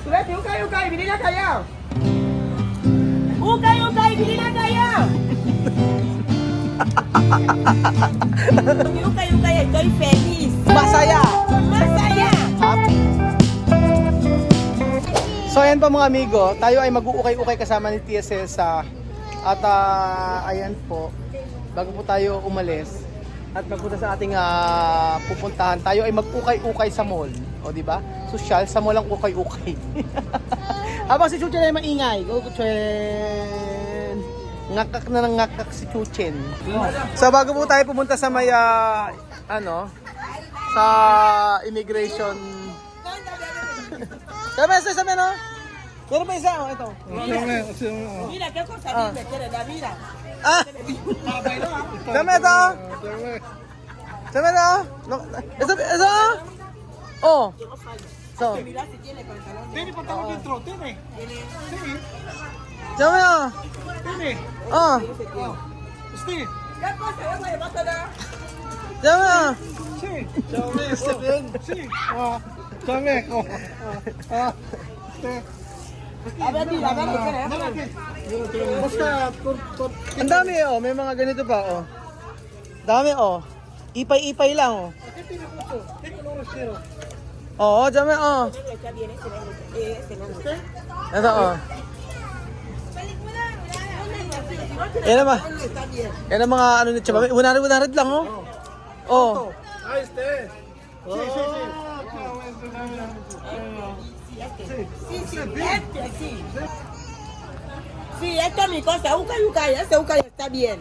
Berarti ukay, bili na kayo. Ukay, bili na kayo. Ukay, estoy feliz. Masaya! Masaya. Happy! So ayan pa mga amigo, tayo ay mag-uukay-ukay kasama ni Tia Celsa. At ayan po, bago po tayo umalis at magpunta sa ating pupuntahan, tayo ay mag-ukay-ukay sa mall. O di ba? Social, sa mall ang ukay-ukay. Habang si Chuchen ay maingay. Go Chuchen! Ngakak na ng ngakak si Chuchen. So bago po tayo pumunta sa may sa immigration. Sabi no? Meron pa isa, ito. Mira qué cosa linda quiere la vida. Ah! Sabi ito! Sabi ito! Ito! Oh! So, Mira si tiene pantalón. Tiene pantalón dentro, tiene. Sí, sabi ito! tiene. Oh! Steve. ¿Qué pasa? ¿Vamos a llevar todo? Sabi ito! Sí. Sí. Chame. A ver, mira, dale, Basta, Ang dami may mga ganito pa Dami Ipay-ipay lang ¿qué tiene mucho? ¿Qué color es cero? Oo, sabi Está bien, ese negro. Ito Yan naman. Está bien. Yan ang mga ni Chaba. 100 lang Oh. Ahí está. Sí, sí, sí. Sí. Sí, esta es mi cosa. Ukay, ese ukay está bien.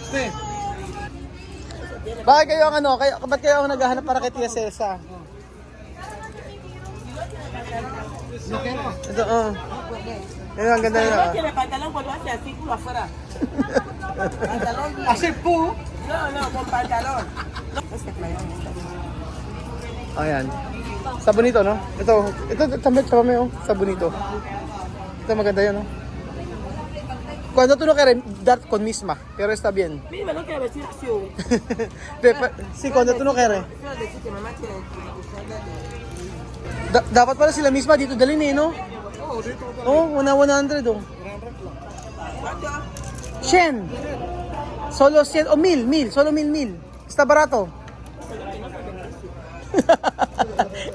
Steve. Bakit kayo ang ba't kayo ang naghahanap para kay Tia Celsa? Ito Ito ang ganda nila No tiene pantalón cuando hace así, culo afuera. Pantalón bien. Hace pu. No, con pantalón. Este playón está bien. Ayan. Sabonito, no? Ito tambay kami, sabonito. Ito maganda yan, no? Cuando tú no quieres dar con misma, pero está bien. Mira, no quiero decir así. Sí, cuando tú no quieres. Quiero decir que mamá quiere Dapat pala sila misma dito dalhin no? Oh, 100 ¿Cuánto? 100. Solo 100 o 1000, solo 1000. Está barato.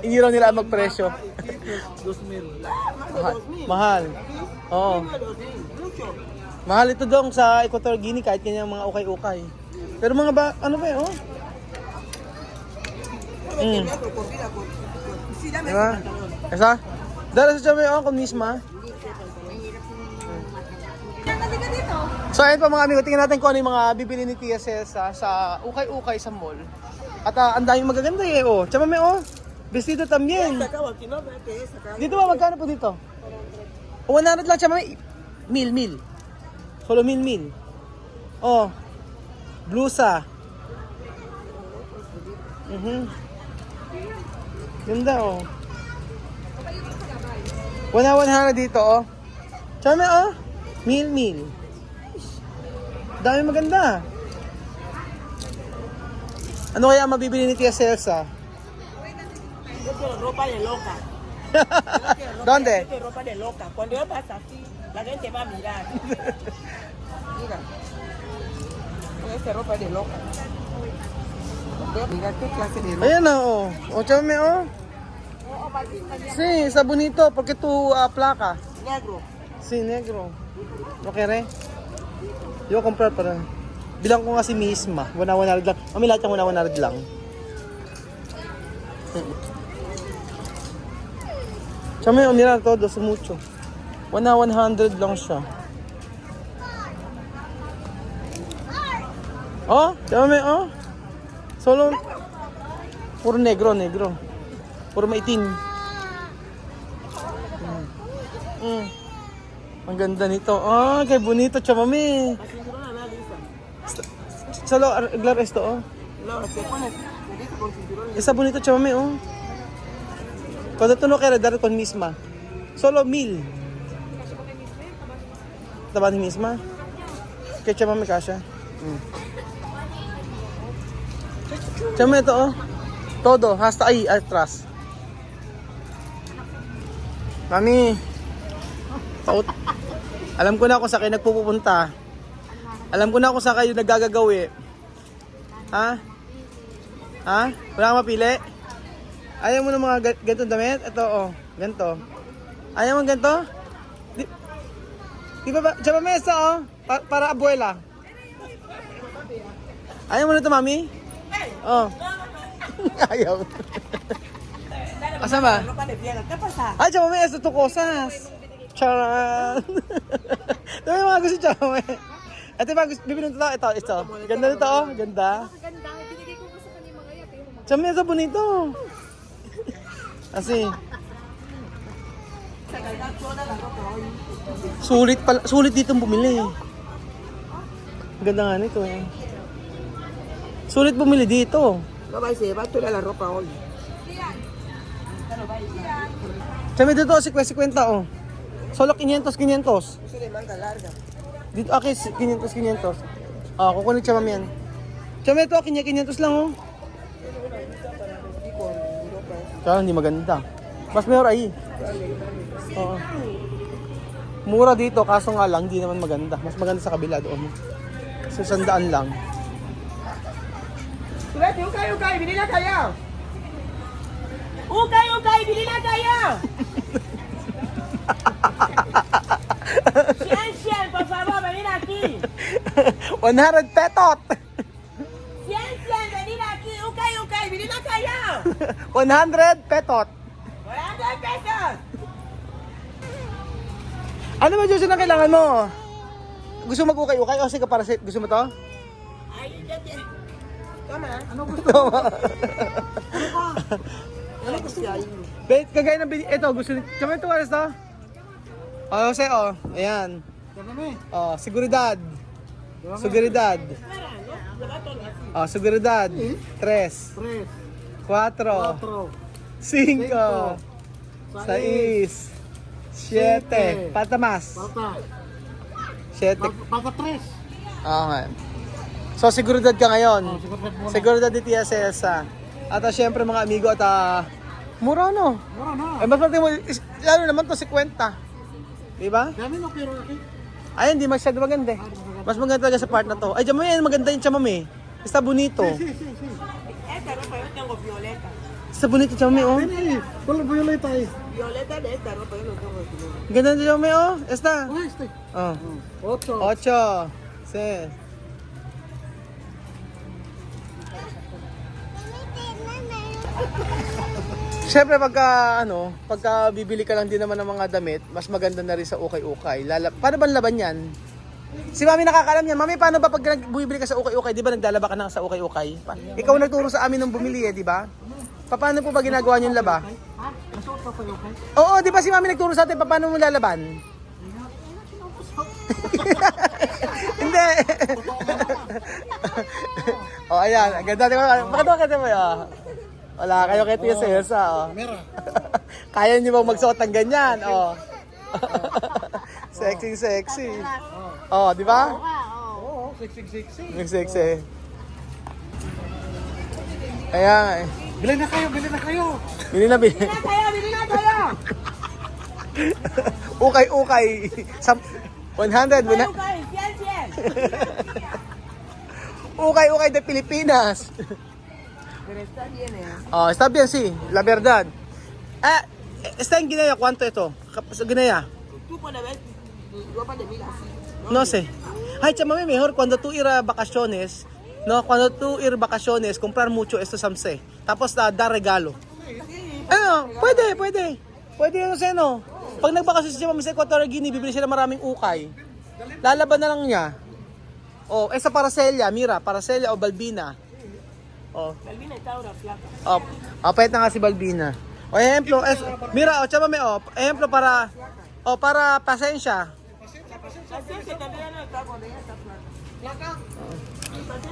Hindi raw nila magpresyo. 2000. Mahal. Oo. Mahal ito dong sa Equatorial Guinea kahit kanyang mga ukay-ukay. Pero mga ano ba oh? Sí, dame Diba? ese pantalón. Esa? Dala sa Chame kung misma. So ayun pa mga amigo, tingnan natin kung ano yung mga bibili ni Tia Celsa sa ukay-ukay sa mall. At ang daming magaganda Chame vestido también. Acabo aquí, no, vete esa acá. Dito ba, magkano po dito? 100 lang Chame. 1000. Solo 1000. Oh. Blusa. Ganda 100 dito Chame 1000. Dami maganda. Ano kaya mabibili ni Tia Celsa? Yo quiero ropa de loca. ¿Dónde? Yo quiero ropa de loca. Cuando yo pase así, la gente va a mirar. Mira. Esta ropa es de loca. Mira qué clase de ropa. Ayan Chame Sí, está bonito porque tu placa. Negro. Sí, negro. ¿No quiere? Yo comprar para. Bilang ko nga si misma. 100 lang. Mami lahat yung 100 lang. Chame, mira todo, so mucho. 100 lang siya. Chame, Solo puro negro. Puro maitim. Ang ganda nito. Kay bonito, chamame. Cinturón a nadie usa. Solo arreglar esto, No, se pone, se dice con cinturón. Está bonito, chamame, Cuando tú no quieres dar con misma. Solo 1000. Diba ni misma? Kay chamame kasha. Chame ito, Todo, hasta ay atras. Mami. Alam ko na kung saan kayo nagpupunta. Alam ko na kung saan kayo naggagawi. Ha? Ha? Wala kang mapili? Ayaw mo ng mga ganitong damit? Ito, oh. Ganito. Ayaw mo ganito? Di ba ba? Diyan pa mesa, oh. Para abuela. Ayaw mo na ito, mami? Oh. Ayaw. Asa ba? Ropa de fiesta. ¿Qué pasa? Ay, diyan pa mesa, ito cosas. Charan. Ito yung mga gusto dyan, mami. Ito yung mga gusto. Bibili nito. Ito. Ganda nito, oh. Ganda. Ganda. Binigay ko sa kanya mga yate. Diyan mesa, bonito. Kasi. Sulit dito bumili. Ganda nga nito eh. Sulit bumili dito. No va a ser, va a tirar la ropa hoy. Sabi dito, 50 oh. Solo 500. Eso de manga larga. Dito, okay, 500. Ah, kukunin siya mami yan. Sabi dito, 500 lang oh. Kaya hindi maganda. Mas mayroon ay. Oo. Mura dito, kaso nga lang, hindi naman maganda. Mas maganda sa kabila doon. So, 100 lang. Vete, ukay, bili na kayo. Ukay, bili na kayo. Cien, por favor, venid aquí. 100 petot! Cien, venid aquí. Ukay, bili na kayo. 100 petot! 100 pesos. Ano ba Joshua na kailangan mo? Gusto mo mag-ukay-ukay o sige para sa gusto mo to? Ay, ya te. Toma. Ano gusto? Tama. Ano gusto niya? Bet, kagaya ng ito, gusto ni... Tsaka ito, alas to? Oh, Jose, oh. Ayan. Kami. Oh, seguridad. Seguridad. Oh, seguridad. 3, 4, 3, 4, 5, 6, 7. Patamas. pata. 7. Pata 3. Okay. So, seguridad ka ngayon. Oh, seguridad muna. Seguridad de Tia Cesa. At syempre mga amigo at mura no? Mura na. Eh, mas pati mo, lalo naman to 50. Diba? Dami no pero okay. Ay, hindi masyado maganda eh. Mas maganda talaga sa part na to. Ay, dyan mo yan, maganda yung chamame. Está bonito. Sí. Esta ropa yo tengo violeta. Está bonito chamame, oh. Ven, ¿cuál es violeta ahí? Violeta de esta ropa yo no tengo violeta. Ganda na chamame, oh. Está. Ah, este. Oh. 8. 8. 6. Siyempre pagka bibili ka lang din naman ng mga damit, mas maganda na rin sa ukay-ukay. Paano ba laban yan? Si Mami nakakaalam yan. Mami, paano ba pag bumibili ka sa ukay-ukay, di ba naglalaba ka na sa ukay-ukay? Ikaw nagturo sa amin nung bumili eh, di ba? Paano po ba ginagawa niyo yung laba? Ah, nasuot pa kayo, okay? Oo, di ba si Mami nagturo sa atin, paano mo lalaban? Hindi. Oh, ayan. Ganda, di ba? Bakit mo yun? Wala kayo kay Tia Celsa, oh. Mera. Kaya niyo bang magsuot ng ganyan, oh. Sexy. Oh, di ba? Oo, sexy. Sexy. Ayan. Bili na kayo. Bili na. Bili na kayo. Ukay. 100. Ukay, 100. Ukay de Pilipinas. Pero está bien, Oh, está bien, sí. La verdad. Está en Guinea. ¿Cuánto esto? Guinea. Tú puedes ver ropa de mil así. No sé. Ay, chamame, mejor cuando tú ir a vacaciones, no, cuando tú ir vacaciones, comprar mucho esto samse. Tapos dar regalo. Ano, pwede. Pwede yun sa ano. Pag nagbakasyon siya sa Equatorial Guinea, bibili siya ng maraming ukay. Lalaban na lang niya. Oh, esa para Celia, mira, para Celia o Balbina. Oh. Balbina está ahora flaca. Pwede na nga si Balbina. O ejemplo, mira, chamame, ejemplo para pasensya. Así que también no está cuando ella está flaca.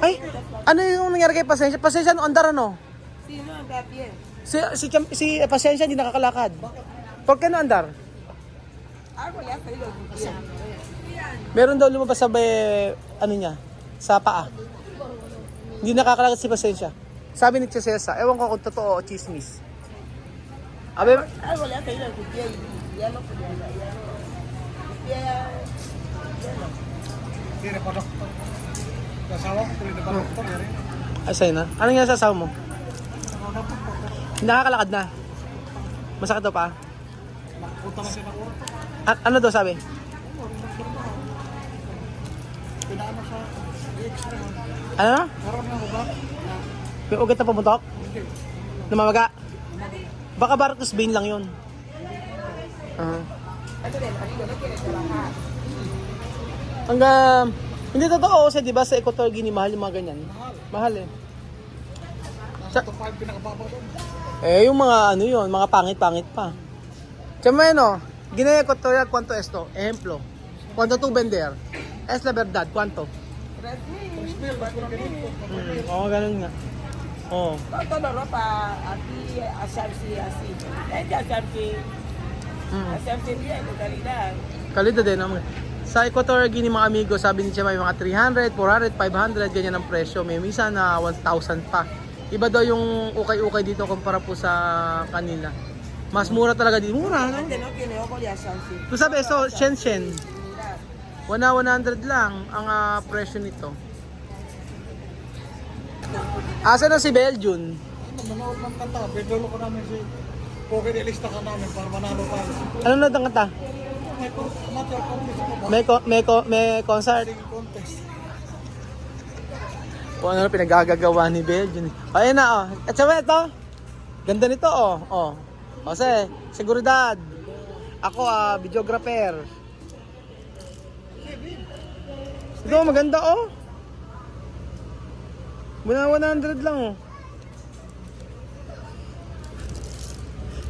Ay, ano yung nangyari kay pasensya? Pasensya no andar ano? Sí, no anda bien. Si pasensya hindi nakakalakad. ¿Por qué no andar? Algo le ha salido bien. Meron daw lumabas sa ano niya, sa paa. Hindi nakakalakad si pasensya. Sabi ni Tia Celsa, ewan ko kung totoo o chismis. Abe, Ay, wala kayo lang. Kupiya, yan ang kupiya. Kupiya, yan ang. Hindi na pa doktor. Kasawa ko tuloy na pa doktor. ay sa'yo na. Ano nga sa asawa mo? Nakakalakad na. Masakit daw pa? Punta na siya ng oras. Ano daw sabi? Pinaano siya. I-extra. Ano? Meron na ba? May ugat na pumuntok? Hindi. Namamaga? Baka Bartos Vein lang yun. Ito din, kanina na kinagalahan. Hanggang, hindi totoo kasi di ba sa Equatorial Guinea mahal yung mga ganyan? Mahal eh. Nasa top 5 pinakababa doon. Eh, yung mga ano yun, mga pangit-pangit pa. Tsama yun o, Guinea Equatorial, ¿cuánto esto? Ejemplo, ¿cuánto tú vender? Es la verdad, ¿cuánto? 3,000, 4,000. Oo, ganun nga. Oo. Todo la ropa aquí, así. Ella así bien, de calidad. Kalidad din naman. Sa Equatorial Guinea mga amigo, sabi ni Chema may mga 300, 400, 500, ganyan ang presyo. May minsan na 1,000 pa. Iba daw yung ukay-ukay dito kumpara po sa kanila. Mas mura talaga dito. Mura, no? Gente no tiene ojo de así. Tu sabi, so, Shenzhen. Mira, 100 lang ang presyo nito. Asa na si Belgium? Manood ng kanta. Bedolo ko namin si Pogi de lista ka namin para manalo tayo. Ano na ang kanta? May amateur contest ko ba? May concert. Singing contest. Kung ano na pinagagagawa ni Belgium. Ayun na, oh. At saka ito, ganda nito, oh. Oh. Kasi, seguridad. Ako, videographer. Ito, maganda, oh. 100 lang, oh.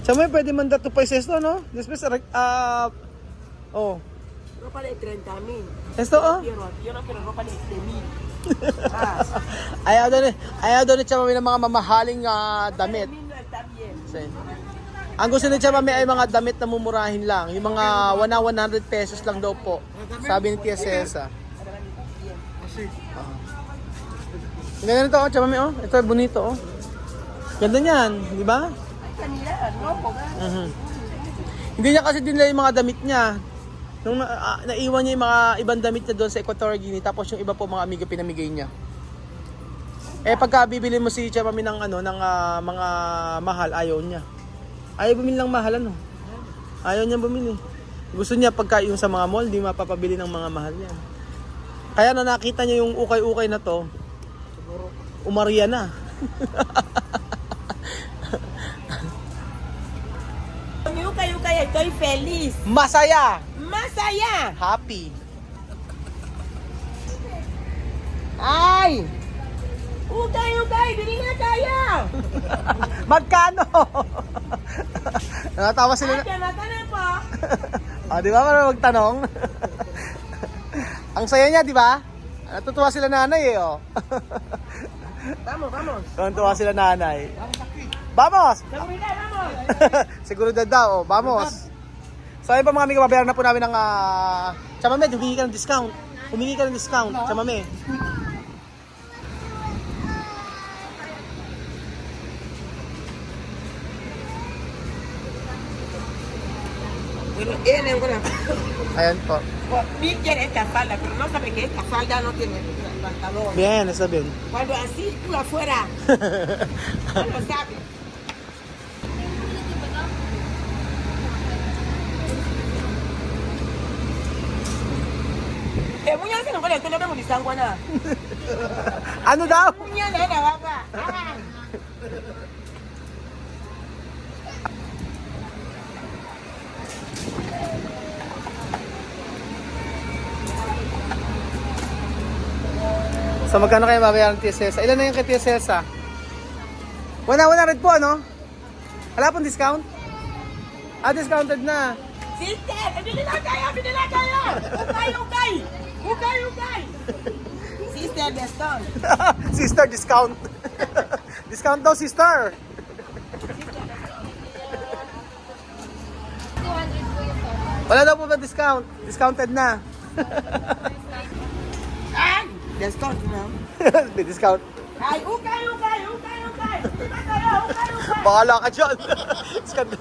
Sa may pwede manda 2 pesos to, no? Después, oh. ropa de 30,000. Esto, oh. Yo no quiero ropa de 7,000. Ayaw daw ni Chamami ng mga mamahaling damit. 3,000 no está bien. Kasi, ang gusto ni Chamami ay mga damit na mumurahin lang. Yung mga 100 pesos lang daw po. Sabi ni Tia Cesa. Kasi, Ang ganda nito, oh, Chamami, oh. Ito, bonito, oh. Ganda niyan, di ba? Ay, kanila, no, poga. Hindi niya kasi dinala yung mga damit niya. Nung naiwan niya yung mga ibang damit niya doon sa Equatorial Guinea, tapos yung iba po mga amiga pinamigay niya. Eh pagka bibili mo si Chamami ng ng mga mahal, ayaw niya. Ayaw bumili ng mahal, ano? Ayaw niya bumili. Gusto niya pagka yung sa mga mall, di mapapabili ng mga mahal yan. Kaya na nakita niya yung ukay-ukay na to, umarya na. Ukay, estoy feliz. Masaya! Más allá. Happy! Ay! Ukay, bili na tayo! Magkano? Natatawa sila na. Ate, magkano po? Di ba para magtanong? Ang saya niya, di ba? Natutuwa sila nanay eh, oh. Vamos. Natutuwa sila nanay. Vamos! Seguridad, vamos! Seguridad daw, oh. Vamos! So ayun pa mga amigo, babayaran na po namin ng Chamame, humingi ka ng discount. Humingi ka ng discount, Chamame. Bueno, él es una... Ayan po. Bien quiere esta falda, pero no sabe que esta falda no tiene pantalón. Bien, está bien. Cuando así, tú afuera, no lo sabes. Munya kasi nung kaya, ito na mo ni Sangwa na. Ano daw? Munya na, nawaka. So magkano kayo babayaran Tia Celsa? Ilan na yung kay Tia Celsa? 100 po, ano? Wala pong discount? Discounted na. Sister, bili na tayo! Ukay! Sister, Gaston. Sister, discount. Discount daw, sister. 200 po yung total. Wala daw po ba discount? Discounted na. Ay! Gaston, no? May discount. Ay, ukay! Bahala ka dyan. Skandal.